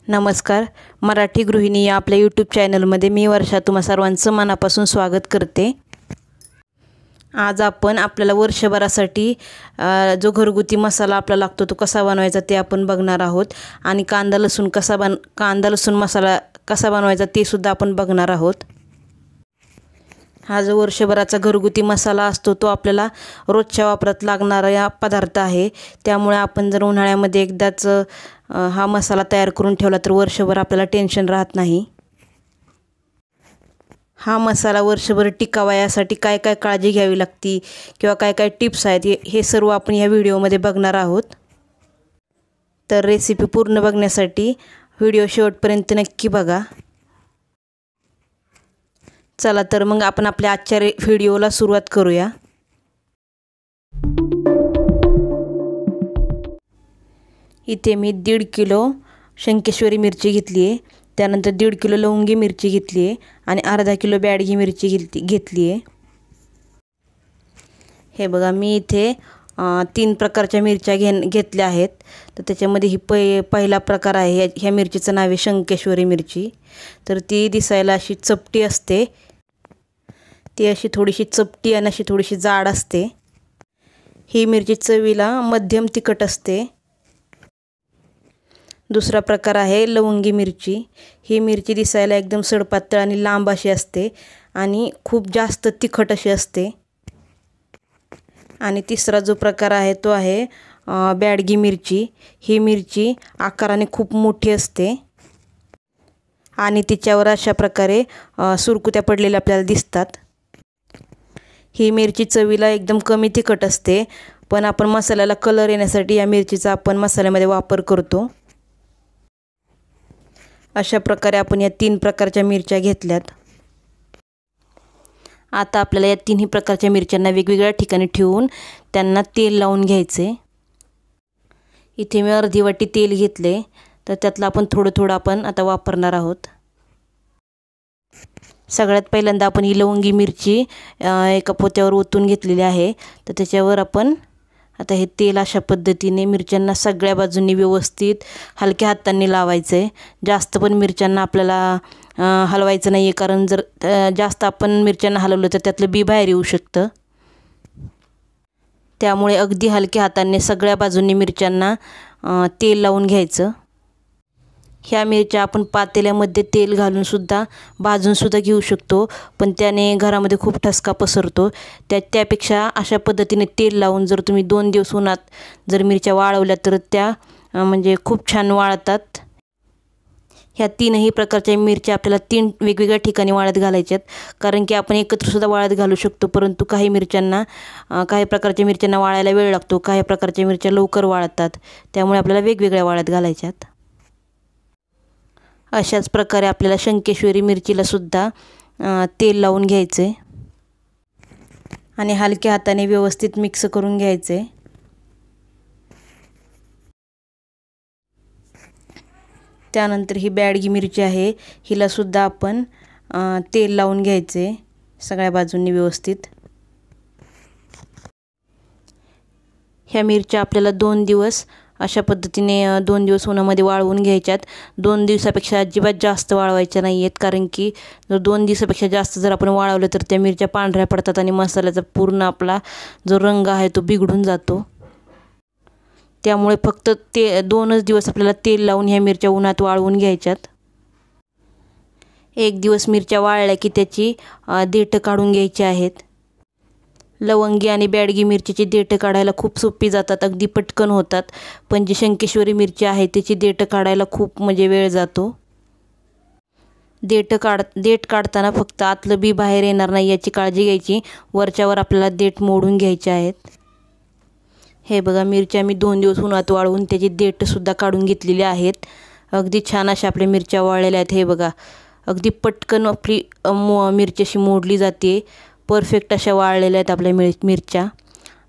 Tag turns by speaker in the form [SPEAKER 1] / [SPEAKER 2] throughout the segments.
[SPEAKER 1] नमस्कार. मराठी गृहिणी या आपल्या यूट्यूब चॅनलमध्ये मी वर्षा तुम्हा सर्वांचं मनापासून स्वागत करते. आज आपण आपल्याला वर्षभरासाठी जो घरगुती मसाला आपल्याला लागतो तो कसा बनवायचा ते आपण बघणार आहोत आणि कांदा लसूण मसाला कसा बनवायचा ते सुद्धा आपण बघणार आहोत. हा जो वर्षभराचा घरगुती मसाला असतो तो आपल्याला रोजच्या वापरात लागणारा पदार्थ आहे. त्यामुळे आपण जर उन्हाळ्यामध्ये एकदाच हा मसाला तयार करून ठेवला तर वर्षभर आपल्याला टेन्शन राहत नाही. हा मसाला वर्षभर टिकावा यासाठी काय काय काळजी घ्यावी लागते किंवा काय काय टिप्स आहेत हे सर्व आपण या व्हिडिओमध्ये बघणार आहोत. तर रेसिपी पूर्ण बघण्यासाठी व्हिडिओ शेवटपर्यंत नक्की बघा. चला तर मग आपण आपल्या आजच्या व्हिडिओला सुरुवात करूया. इथे मी 1.5 किलो शंकेश्वरी मिरची घेतली आहे. त्यानंतर 1.5 किलो लवंगी मिरची घेतली आहे आणि अर्धा किलो बॅडगी मिरची घेतली आहे. हे बघा मी इथे 3 प्रकारच्या मिरच्या घेतल्या आहेत. तर त्याच्यामध्ये ही पहिला प्रकार आहे. ह्या मिरचीचं नाव आहे शंकेश्वरी मिरची. तर ती दिसायला अशी चपटी असते. ती अशी थोडीशी चपटी आणि अशी थोडीशी जाड असते. ही मिरची चवीला मध्यम तिखट असते. दुसरा प्रकार आहे लवंगी मिरची. ही मिरची दिसायला एकदम सडपातळ आणि लांब अशी असते आणि खूप जास्त तिखट अशी असते. आणि तिसरा जो प्रकार आहे तो आहे बॅडगी मिरची. ही मिरची आकाराने खूप मोठी असते आणि तिच्यावर अशा प्रकारे सुरकुत्या पडलेल्या आपल्याला दिसतात. ही मिरची चवीला एकदम कमी तिखट असते, पण आपण मसाल्याला कलर येण्यासाठी या मिरचीचा आपण मसाल्यामध्ये वापर करतो. अशा प्रकारे आपण या 3 प्रकारच्या मिरच्या घेतल्यात. आता आपल्याला या 3ही प्रकारच्या मिरच्यांना वेगवेगळ्या ठिकाणी ठेवून त्यांना तेल लावून घ्यायचे. इथे मी अर्धी वाटी तेल घेतले. तर त्यातलं आपण थोडं आपण आता वापरणार आहोत. सगळ्यात पहिल्यांदा आपण ही लवंगी मिरची एका पोत्यावर ओतून घेतलेली आहे. तर त्याच्यावर आपण आता हे तेल अशा पद्धतीने मिरच्यांना सगळ्या बाजूंनी व्यवस्थित हलक्या हातांनी लावायचं आहे. जास्त पण मिरच्यांना आपल्याला हलवायचं नाही आहे, कारण जर जास्त आपण मिरच्यांना हलवलं तर त्यातलं बी बाहेर येऊ शकतं. त्यामुळे अगदी हलक्या हातांनी सगळ्या बाजूंनी मिरच्यांना तेल लावून घ्यायचं. ह्या मिरच्या आपण पातेल्यामध्ये तेल घालूनसुद्धा भाजूनसुद्धा घेऊ शकतो, पण त्याने घरामध्ये खूप ठसका पसरतो. त्यापेक्षा अशा पद्धतीने तेल लावून जर तुम्ही 2 दिवस उन्हात जर मिरच्या वाळवल्या तर त्या म्हणजे खूप छान वाळतात. ह्या 3ही प्रकारच्या मिरच्या आपल्याला 3 वेगवेगळ्या ठिकाणी वाळत घालायच्यात, कारण की आपण एकत्रसुद्धा वाळत घालू शकतो. परंतु काही प्रकारच्या मिरच्यांना वाळायला वेळ लागतो, काही प्रकारच्या मिरच्या लवकर वाळतात. त्यामुळे आपल्याला वेगवेगळ्या वाळत घालायच्यात. अशाच प्रकारे आपल्याला शंकेश्वरी मिरचीला सुद्धा तेल लावून घ्यायचे आणि हलक्या हाताने व्यवस्थित मिक्स करून घ्यायचे. त्यानंतर ही बॅडगी मिरची आहे, हिला सुद्धा आपण तेल लावून घ्यायचे सगळ्या बाजूंनी व्यवस्थित. ह्या मिरच्या आपल्याला 2 दिवस अशा पद्धतीने 2 दिवस उन्हामध्ये वाळवून घ्यायच्यात. 2 दिवसापेक्षा अजिबात जास्त वाळवायच्या नाही आहेत, कारण की जर 2 दिवसापेक्षा जास्त जर आपण वाळवलं तर त्या मिरच्या पांढऱ्या पडतात आणि मसाल्याचा पूर्ण आपला जो रंग आहे तो बिघडून जातो. त्यामुळे फक्त 2च दिवस आपल्याला तेल लावून ह्या मिरच्या उन्हात वाळवून घ्यायच्यात. 1 दिवस मिरच्या वाळल्या की त्याची देठं काढून घ्यायची आहेत. लवंगी आणि बॅडगी मिरचीची देठं काढायला खूप सोपी जातात, अगदी पटकन होतात. पण जी शंकेश्वरी मिरची आहे त्याची देठं काढायला खूप म्हणजे वेळ जातो. देठ काढताना फक्त आतलं बी बाहेर येणार नाही याची काळजी घ्यायची. वरच्यावर आपल्याला देठ मोडून घ्यायचे आहेत. हे बघा मिरच्या मी 2 दिवस उन्हात वाळवून त्याची देठसुद्धा काढून घेतलेली आहेत. अगदी छान अशा आपल्या मिरच्या वाळलेल्या आहेत. हे बघा अगदी पटकन आपली मिरची अशी मोडली जाते. परफेक्ट अशा वाळलेल्या आहेत आपल्या मिरच्या.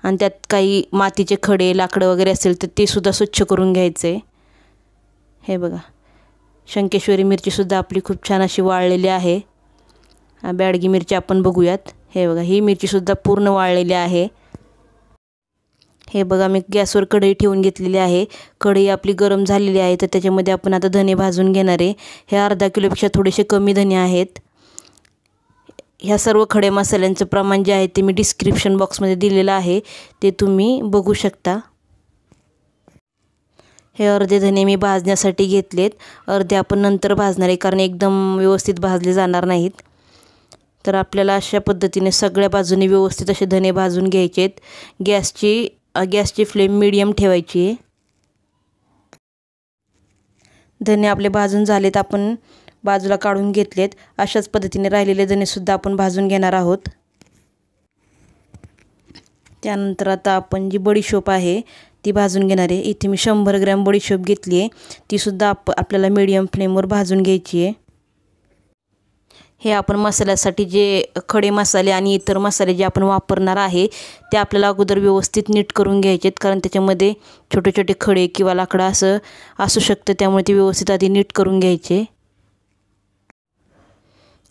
[SPEAKER 1] आणि त्यात काही मातीचे खडे लाकडं वगैरे असेल तर ते सुद्धा स्वच्छ करून घ्यायचे. हे बघा शंकेश्वरी मिरचीसुद्धा आपली खूप छान अशी वाळलेली आहे. बॅडगी मिरची आपण बघूयात. हे बघा ही मिरचीसुद्धा पूर्ण वाळलेली आहे. हे बघा मी गॅसवर कढई ठेवून घेतलेली आहे। कढई आपली गरम झालेली आहे, तर त्याच्यामध्ये आपण आता धने भाजून घेणार आहे। हे अर्धा किलोपेक्षा थोडेसे कमी धने आहेत। ह्या सर्व खडे मसाल्यांचं प्रमाण जे आहे ते मी डिस्क्रिप्शन बॉक्समध्ये दिलेलं आहे, ते तुम्ही बघू शकता। हे अर्धे धने मी भाजण्यासाठी घेतलेत, अर्धे आपण नंतर भाजणार आहे, कारण एकदम व्यवस्थित भाजले जाणार नाहीत। तर आपल्याला अशा पद्धतीने सगळ्या बाजूने व्यवस्थित असे धने भाजून घ्यायचे आहेत। गॅसची फ्लेम मीडियम ठेवायची आहे। धने आपले भाजून झालेत, आपण बाजूला काढून घेतलेत। अशाच पद्धतीने राहिलेले धने सुद्धा आपण भाजून घेणार आहोत। त्यानंतर आता आपण जी बडीशोप आहे ती भाजून घेणार आहे। इथे मी 100 ग्रॅम बडीशोप घेतली आहे, ती सुद्धा आपल्याला मीडियम फ्लेमवर भाजून घ्यायची आहे। हे आपण मसाल्यासाठी जे खडे मसाले आणि इतर मसाले जे आपण वापरणार आहे ते आपल्याला अगोदर व्यवस्थित नीट करून घ्यायचे आहेत, कारण त्याच्यामध्ये छोटे छोटे खडे किंवा लाकडं असं असू शकतं, त्यामुळे ते व्यवस्थित आधी नीट करून घ्यायचे।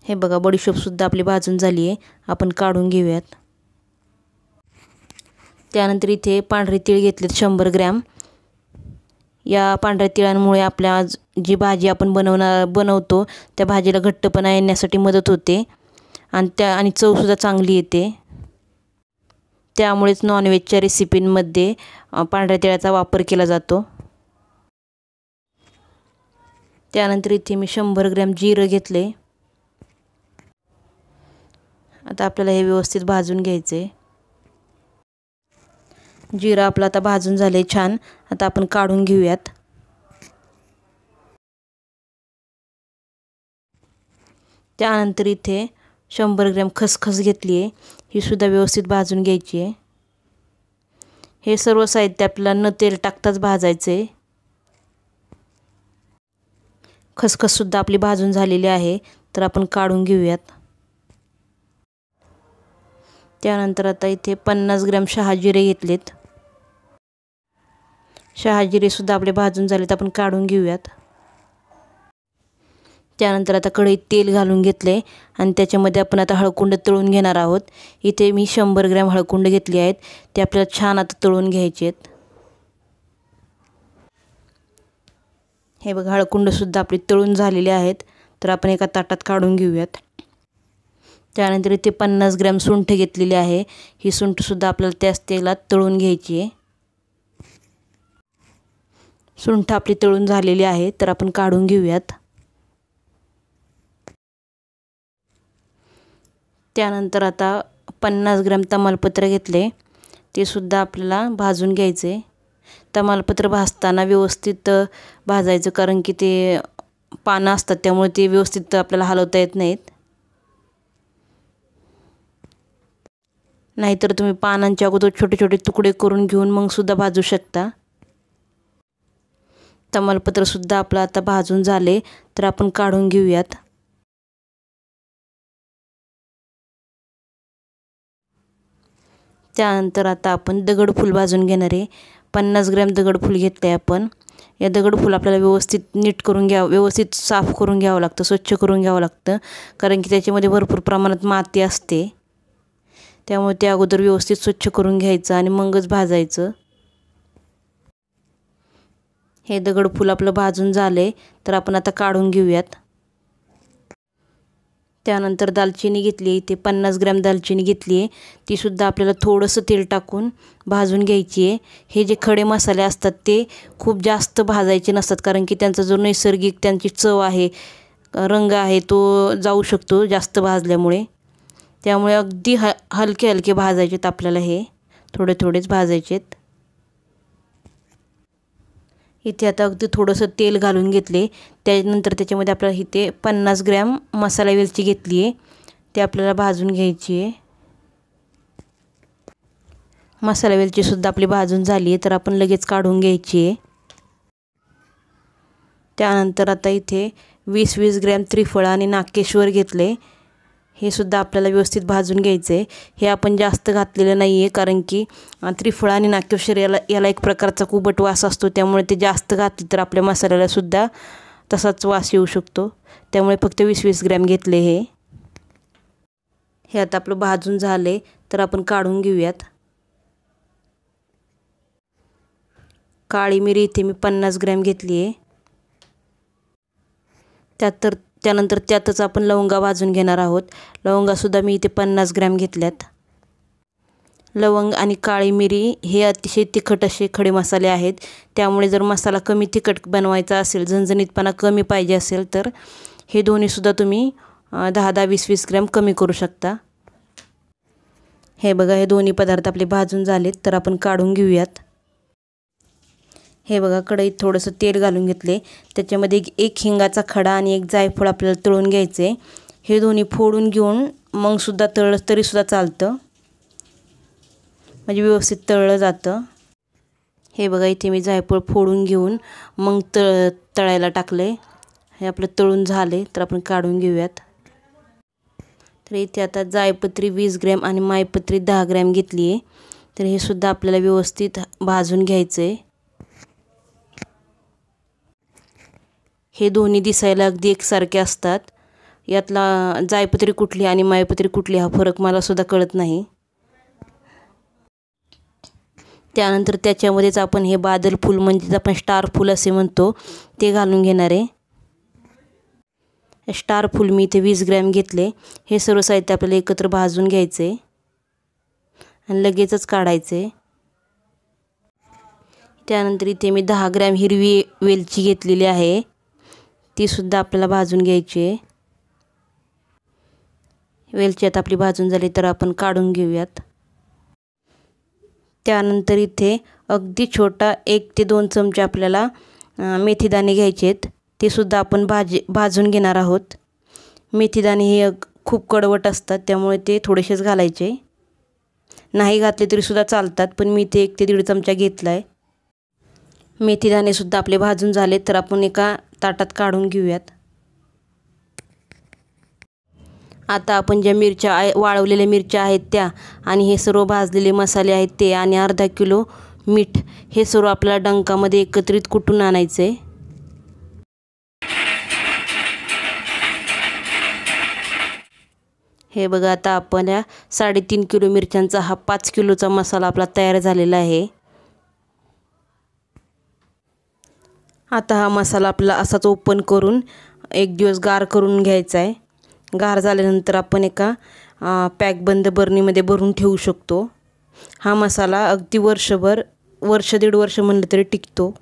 [SPEAKER 1] हे बघा बडीशोपसुद्धा आपली भाजून झाली आहे, आपण काढून घेऊयात। त्यानंतर इथे पांढरे तीळ घेतलेत 100 ग्रॅम। या पांढऱ्या तिळांमुळे आपल्या जी भाजी आपण बनवतो त्या भाजीला घट्टपणा येण्यासाठी मदत होते आणि चवसुद्धा चांगली येते। त्यामुळेच नॉनव्हेजच्या रेसिपींमध्ये पांढऱ्या तिळाचा वापर केला जातो। त्यानंतर इथे मी 100 ग्रॅम जिरं घेतले। आता आपल्याला हे व्यवस्थित भाजून घ्यायचे। जिरं आपलं आता भाजून झाले छान, आता आपण काढून घेऊयात। त्यानंतर इथे 100 ग्रॅम खसखस घेतली आहे, ही सुद्धा व्यवस्थित भाजून घ्यायची आहे। हे सर्व साहित्य आपल्याला न तेल टाकताच भाजायचे आहे। खसखससुद्धा आपली भाजून झालेली आहे, तर आपण काढून घेऊयात। त्यानंतर आता इथे 50 ग्रॅम शहाजिरे घेतलेत। शहाजिरेसुद्धा आपले भाजून झालेत, आपण काढून घेऊयात। त्यानंतर आता कढईत तेल घालून घेतले आणि त्याच्यामध्ये आपण आता हळकुंड तळून घेणार आहोत। इथे मी 100 ग्रॅम हळकुंड घेतली आहेत, ते आपल्याला छान आता तळून घ्यायचे आहेत। हे बघा हळकुंडसुद्धा आपले तळून झालेले आहेत, तर आपण एका ताटात काढून घेऊयात। त्यानंतर इथे 50 ग्रॅम सुंठ घेतलेली आहे, ही सुंठसुद्धा आपल्याला त्याच तेलात तळून घ्यायची आहे। सुंठ आपली तळून झालेली आहे, तर आपण काढून घेऊयात। त्यानंतर आता 50 ग्रॅम तमालपत्र घेतले, ते सुद्धा आपल्याला भाजून घ्यायचे। तमालपत्र भाजताना व्यवस्थित भाजायचं, कारण की ते पानं असतात त्यामुळे ते व्यवस्थित आपल्याला हलवता येत नाहीत। नाहीतर तुम्ही पानांच्या अगोदर छोटे छोटे तुकडे करून घेऊन मग सुद्धा भाजू शकता। तमालपत्रसुद्धा आपलं आता भाजून झाले, तर आपण काढून घेऊयात। त्यानंतर आता आपण दगडफूल भाजून घेणार आहे। 50 ग्रॅम दगडफूल घेतले आपण। या दगडफूल आपल्याला व्यवस्थित नीट करून व्यवस्थित साफ करून घ्यावं लागतं, स्वच्छ करून घ्यावं लागतं, कारण की त्याच्यामध्ये भरपूर प्रमाणात माती असते, त्यामुळे ते अगोदर व्यवस्थित स्वच्छ करून घ्यायचं आणि मगच भाजायचं। हे दगडफूल आपलं भाजून झाले, तर आपण आता काढून घेऊयात। त्यानंतर दालचिनी घेतली, इथे 50 ग्रॅम दालचिनी घेतली आहे, तीसुद्धा आपल्याला थोडंसं तेल टाकून भाजून घ्यायची आहे। हे जे खडे मसाले असतात ते खूप जास्त भाजायचे नसतात, कारण की त्यांचा जो नैसर्गिक त्यांची चव आहे, रंग आहे, तो जाऊ शकतो जास्त भाजल्यामुळे। त्यामुळे अगदी हलके हलके भाजायचे आहेत आपल्याला, हे थोडे थोडेच भाजायचे आहेत। इथे आता अगदी थोडंसं तेल घालून घेतले। त्यानंतर त्याच्यामध्ये आपल्याला इथे 50 ग्रॅम मसाला वेलची घेतली आहे, ते आपल्याला भाजून घ्यायची आहे। मसाला वेलचीसुद्धा आपली भाजून झाली आहे, तर आपण लगेच काढून घ्यायची आहे। त्यानंतर आता इथे 20-20 ग्रॅम त्रिफळा आणि नागकेशर घेतले, हे सुद्धा आपल्याला व्यवस्थित भाजून घ्यायचं आहे। हे आपण जास्त घातलेलं नाही आहे, कारण की त्रिफळा आणि नागकेशर याला एक प्रकारचा कुबट वास असतो, त्यामुळे ते जास्त घातले तर आपल्या मसाल्यालासुद्धा तसाच वास येऊ शकतो, त्यामुळे फक्त 20-20 ग्रॅम घेतले। हे आता आपलं भाजून झाले, तर आपण काढून घेऊयात। काळी मिरी इथे मी 50 ग्रॅम घेतली आहे। त्यानंतर त्यातच आपण लवंगा भाजून घेणार आहोत। लवंगासुद्धा मी इथे 50 ग्रॅम घेतल्यात। लवंग आणि काळी मिरी हे अतिशय तिखट असे खडे मसाले आहेत, त्यामुळे जर मसाला कमी तिखट बनवायचा असेल, झणझणीतपणा कमी पाहिजे असेल तर हे दोन्हीसुद्धा तुम्ही 10-10, 20-20 ग्रॅम कमी करू शकता। हे बघा, हे दोन्ही पदार्थ आपले भाजून झालेत, तर आपण काढून घेऊयात। हे बघा, कढईत थोडंसं तेल घालून घेतले, त्याच्यामध्ये एक हिंगाचा खडा आणि एक जायफळ आपल्याला तळून घ्यायचे। हे दोन्ही फोडून घेऊन मग सुद्धा तळलं तरीसुद्धा चालतं, म्हणजे व्यवस्थित तळलं जातं। हे बघा, इथे मी जायफळ फोडून घेऊन मग तळायला टाकले। हे आपलं तळून झाले, तर आपण काढून घेऊयात। तर इथे आता जायपत्री 20 ग्रॅम आणि मायपत्री 10 ग्रॅम घेतली आहे, तर हे सुद्धा आपल्याला व्यवस्थित भाजून घ्यायचं आहे। हे दोन्ही दिसायला अगदी एकसारखे असतात, यातला जायपत्री कुठली आणि मायपत्री कुठली हा फरक मला सुद्धा कळत नाही। त्यानंतर त्याच्यामध्येच आपण हे बादल फूल, म्हणजे आपण स्टार फूल असे म्हणतो, ते घालून घेणार आहे। स्टार फूल मी इथे 20 ग्रॅम घेतले। हे सर्व साहित्य आपल्याला एकत्र भाजून घ्यायचे आणि लगेचच काढायचे। त्यानंतर इथे मी 10 ग्रॅम हिरवी वेलची घेतलेली आहे, ती सुद्धा आपल्याला भाजून घ्यायची आहे। वेलची आता आपली भाजून झाली, तर आपण काढून घेऊयात। त्यानंतर इथे अगदी छोटा 1 ते 2 चमचे आपल्याला मेथीदाणे घ्यायचे आहेत, ते सुद्धा आपण भाजून घेणार आहोत। मेथीदाणे हे खूप कडवट असतात, त्यामुळे ते थोडेसेच घालायचे, नाही घातले तरी सुद्धा चालतात, पण मी इथे 1 ते 1.5 चमचा घेतला आहे। मेथीदाणे सुद्धा आपले भाजून झाले, तर आपण एका ताटात काढून घेऊयात। आता आपण ज्या मिरच्या वाळवलेल्या मिरच्या आहेत त्या आणि हे सर्व भाजलेले मसाले आहेत ते आणि अर्धा किलो मीठ, हे सर्व आपल्याला डंकामध्ये एकत्रित कुटून आणायचे। हे बघा, आता आपण 3.5 किलो मिरच्यांचा हा 5 किलोचा मसाला आपला तयार झालेला आहे। आता हा मसाला आपला असाच ओपन करून 1 दिवस गार करून घ्यायचा आहे। गार झाल्यानंतर आपण एका पॅकबंद बरणीमध्ये भरून ठेवू शकतो। हा मसाला अगदी वर्षभर, 1-1.5 वर्ष म्हणलं तरी टिकतो।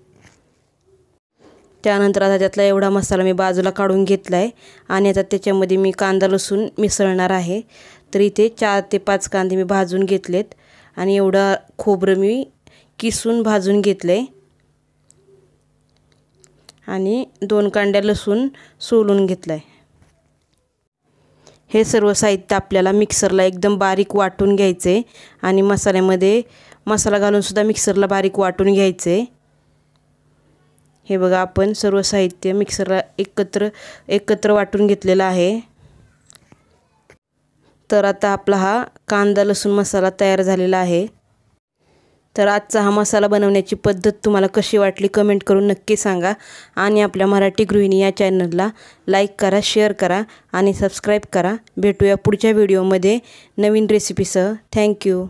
[SPEAKER 1] त्यानंतर आता त्यातला एवढा मसाला मी बाजूला काढून घेतला आहे आणि आता त्याच्यामध्ये मी कांदा लसूण मिसळणार आहे। तर इथे 4 ते 5 कांदे मी भाजून घेतलेत आणि एवढा खोबरं मी किसून भाजून घेतले आणि 2 कांड्या लसूण सोलून घेतला आहे। हे सर्व साहित्य आपल्याला मिक्सरला एकदम बारीक वाटून घ्यायचे आणि मसाल्यामध्ये मसाला घालून सुद्धा मिक्सरला बारीक वाटून घ्यायचे। हे बघा, आपण सर्व साहित्य मिक्सरला एकत्र वाटून घेतलेलं आहे। तर आता आपला हा कांदा लसूण मसाला तयार झालेला आहे। तर आजचा हा मसाला बनवण्याची पद्धत तुम्हाला कशी वाटली कमेंट करून नक्की सांगा आणि आपल्या मराठी गृहिणी या चॅनलला लाईक करा, शेअर करा आणि सबस्क्राईब करा। भेटूया पुढच्या व्हिडिओमध्ये नवीन रेसिपीसह। थँक्यू।